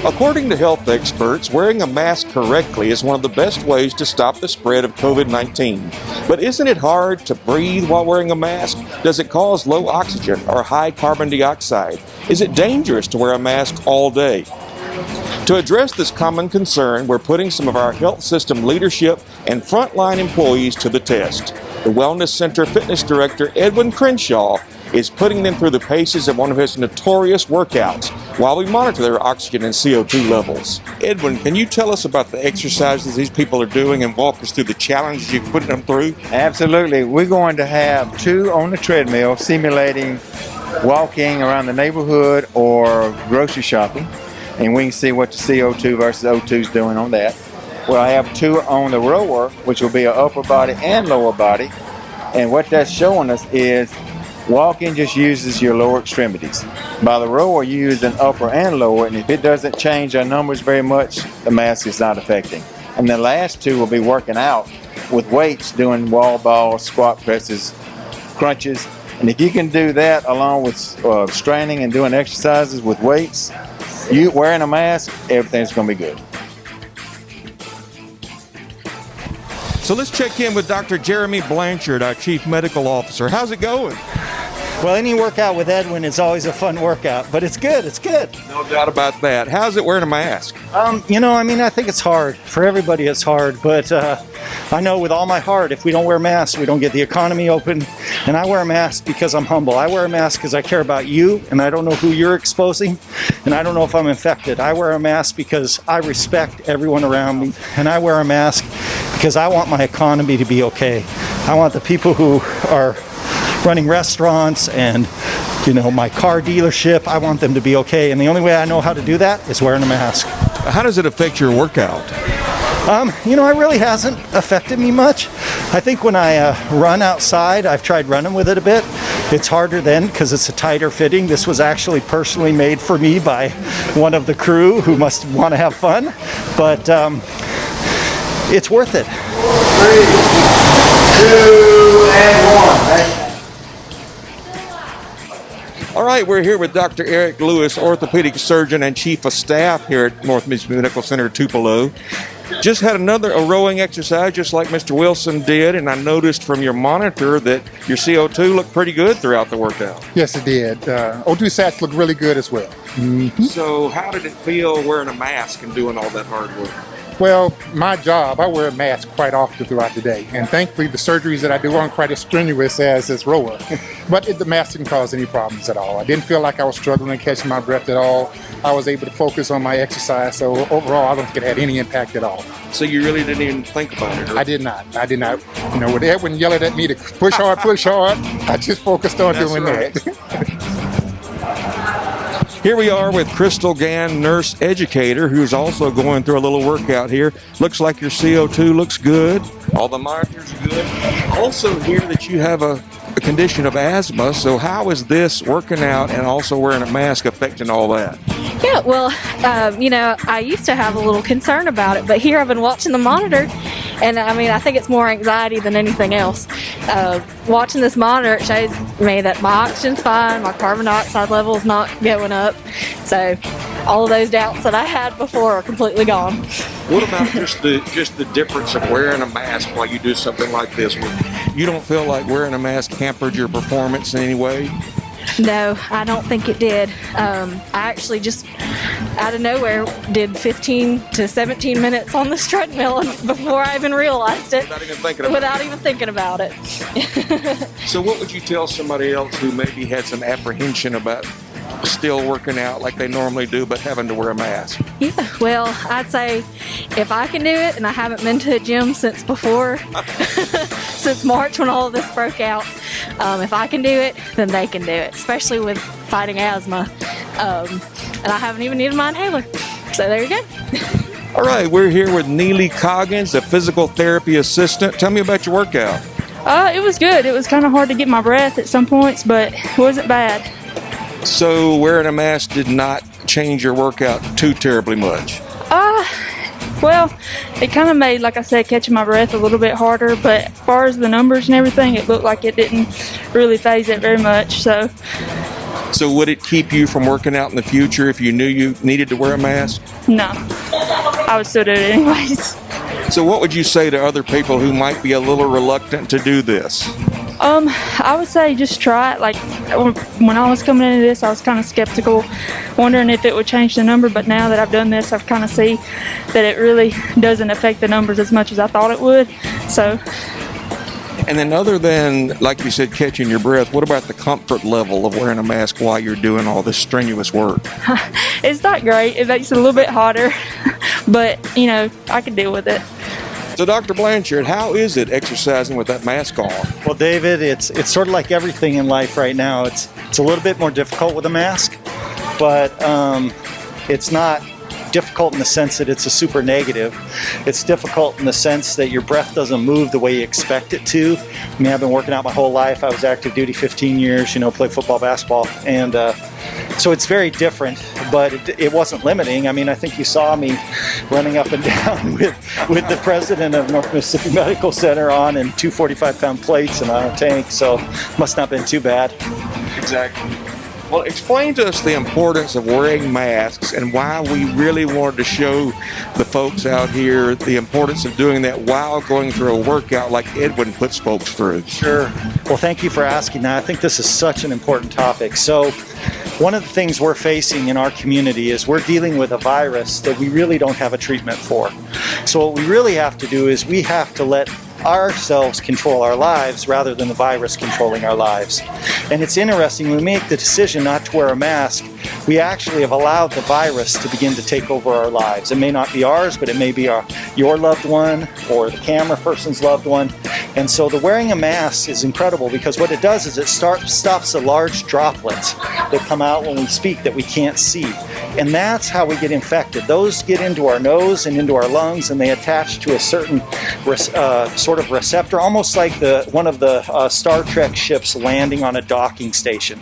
According to health experts, wearing a mask correctly is one of the best ways to stop the spread of COVID-19. But isn't it hard to breathe while wearing a mask? Does it cause low oxygen or high carbon dioxide? Is it dangerous to wear a mask all day? To address this common concern, we're putting some of our health system leadership and frontline employees to the test. The Wellness Center Fitness Director, Edwin Crenshaw, is putting them through the paces of one of his notorious workouts while we monitor their oxygen and CO2 levels. Edwin, can you tell us about the exercises these people are doing and walk us through the challenges you're putting them through? Absolutely. We're going to have 2 on the treadmill simulating walking around the neighborhood or grocery shopping, and we can see what the CO2 versus O2 is doing on that. We'll have 2 on the rower, which will be an upper body and lower body, and what that's showing us is walking just uses your lower extremities. By the rower, you use an upper and lower, and if it doesn't change our numbers very much, the mask is not affecting. And the last 2 will be working out with weights, doing wall balls, squat presses, crunches. And if you can do that along with straining and doing exercises with weights, you wearing a mask, everything's going to be good. So let's check in with Dr. Jeremy Blanchard, our Chief Medical Officer. How's it going? Well, any workout with Edwin is always a fun workout, but it's good. No doubt about that. How's it wearing a mask? I think it's hard. For everybody it's hard, but I know with all my heart, if we don't wear masks, we don't get the economy open. And I wear a mask because I'm humble. I wear a mask because I care about you, and I don't know who you're exposing, and I don't know if I'm infected. I wear a mask because I respect everyone around me, and I wear a mask because I want my economy to be okay. I want the people who are running restaurants and my car dealership, I want them to be okay, and the only way I know how to do that is wearing a mask. How does it affect your workout? It really hasn't affected me much. I think when I run outside, I've tried running with it a bit. It's harder then because it's a tighter fitting. This was actually personally made for me by one of the crew who must want to have fun, but it's worth it. 3, 2, and 1. All right, we're here with Dr. Eric Lewis, orthopedic surgeon and chief of staff here at North Mississippi Medical Center, Tupelo. Just had a rowing exercise just like Mr. Wilson did, and I noticed from your monitor that your CO2 looked pretty good throughout the workout. Yes, it did. O2 sats looked really good as well. Mm-hmm. So how did it feel wearing a mask and doing all that hard work? Well, my job, I wear a mask quite often throughout the day, and thankfully the surgeries that I do aren't quite as strenuous as this rower, but the mask didn't cause any problems at all. I didn't feel like I was struggling and catching my breath at all. I was able to focus on my exercise, so overall I don't think it had any impact at all. So you really didn't even think about it? I did not. With Edwin yelling at me to push hard, I just focused on doing that. Here we are with Crystal Gann, nurse educator, who's also going through a little workout here. Looks like your CO2 looks good. All the monitors are good. Also hear that you have a condition of asthma. So how is this working out and also wearing a mask affecting all that? Yeah, well, I used to have a little concern about it, but here I've been watching the monitor, and I think it's more anxiety than anything else. Watching this monitor, it shows me that my oxygen's fine, my carbon dioxide level is not going up, so all of those doubts that I had before are completely gone. What about just the difference of wearing a mask while you do something like this? You don't feel like wearing a mask hampered your performance in any way? No, I don't think it did. I actually just out of nowhere did 15 to 17 minutes on this treadmill before I even realized it. Without even thinking about it. So what would you tell somebody else who maybe had some apprehension about still working out like they normally do but having to wear a mask? Yeah, well, I'd say if I can do it, and I haven't been to a gym since March when all of this broke out, if I can do it, then they can do it, especially with fighting asthma. And I haven't even needed my inhaler. So there you go. All right, we're here with Neely Coggins, a physical therapy assistant. Tell me about your workout. It was good. It was kind of hard to get my breath at some points, but it wasn't bad. So wearing a mask did not change your workout too terribly much? Well, it kind of made, like I said, catching my breath a little bit harder, but as far as the numbers and everything, it looked like it didn't really phase it very much. So So would it keep you from working out in the future if you knew you needed to wear a mask? No, I would still do it anyways. So what would you say to other people who might be a little reluctant to do this? I would say just try it. Like when I was coming into this, I was kind of skeptical, wondering if it would change the number. But now that I've done this, I've kind of see that it really doesn't affect the numbers as much as I thought it would. So. And then other than, like you said, catching your breath, what about the comfort level of wearing a mask while you're doing all this strenuous work? It's not great. It makes it a little bit hotter, but you know, I can deal with it. So Dr. Blanchard, how is it exercising with that mask on? Well, David, it's sort of like everything in life right now. It's a little bit more difficult with a mask, but it's not difficult in the sense that it's a super negative. It's difficult in the sense that your breath doesn't move the way you expect it to. I mean, I've been working out my whole life. I was active duty 15 years, played football, basketball, and so it's very different, but it wasn't limiting. I mean, I think you saw me running up and down with the president of North Mississippi Medical Center on and 2 45-pound plates and on a tank, so must not have been too bad. Exactly. Well, explain to us the importance of wearing masks and why we really wanted to show the folks out here the importance of doing that while going through a workout like Edwin puts folks through. Sure. Well, thank you for asking that. I think this is such an important topic. So, one of the things we're facing in our community is we're dealing with a virus that we really don't have a treatment for. So what we really have to do is we have to let ourselves control our lives rather than the virus controlling our lives. And it's interesting, when we make the decision not to wear a mask, we actually have allowed the virus to begin to take over our lives. It may not be ours, but it may be your loved one or the camera person's loved one. And so the wearing a mask is incredible because what it does is it stops the large droplets that come out when we speak that we can't see. And that's how we get infected. Those get into our nose and into our lungs, and they attach to a certain sort of receptor, almost like one of the Star Trek ships landing on a docking station.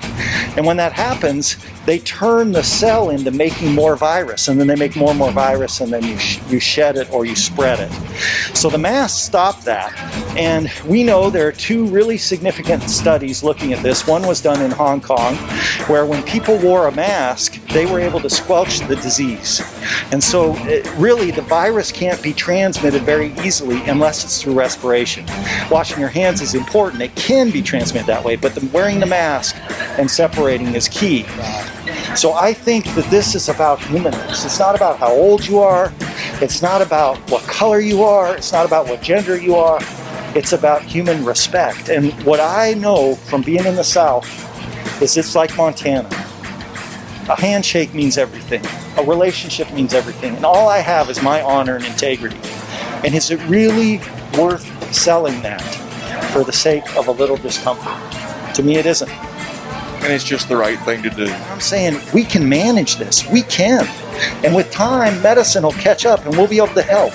And when that happens, they turn the cell into making more virus, and then they make more and more virus, and then you shed it or you spread it. So the masks stop that. And we know there are 2 really significant studies looking at this. One was done in Hong Kong, where when people wore a mask, they were able to squelch the disease. And so really the virus can't be transmitted very easily unless it's through respiration. Washing your hands is important. It can be transmitted that way, but wearing the mask and separating is key. So I think that this is about humanness. It's not about how old you are. It's not about what color you are. It's not about what gender you are. It's about human respect. And what I know from being in the South is it's like Montana. A handshake means everything. A relationship means everything. And all I have is my honor and integrity. And is it really worth selling that for the sake of a little discomfort? To me, it isn't. And it's just the right thing to do. I'm saying we can manage this. We can. And with time, medicine will catch up and we'll be able to help.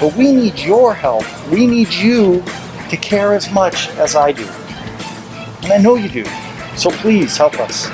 But we need your help. We need you to care as much as I do. And I know you do. So please help us.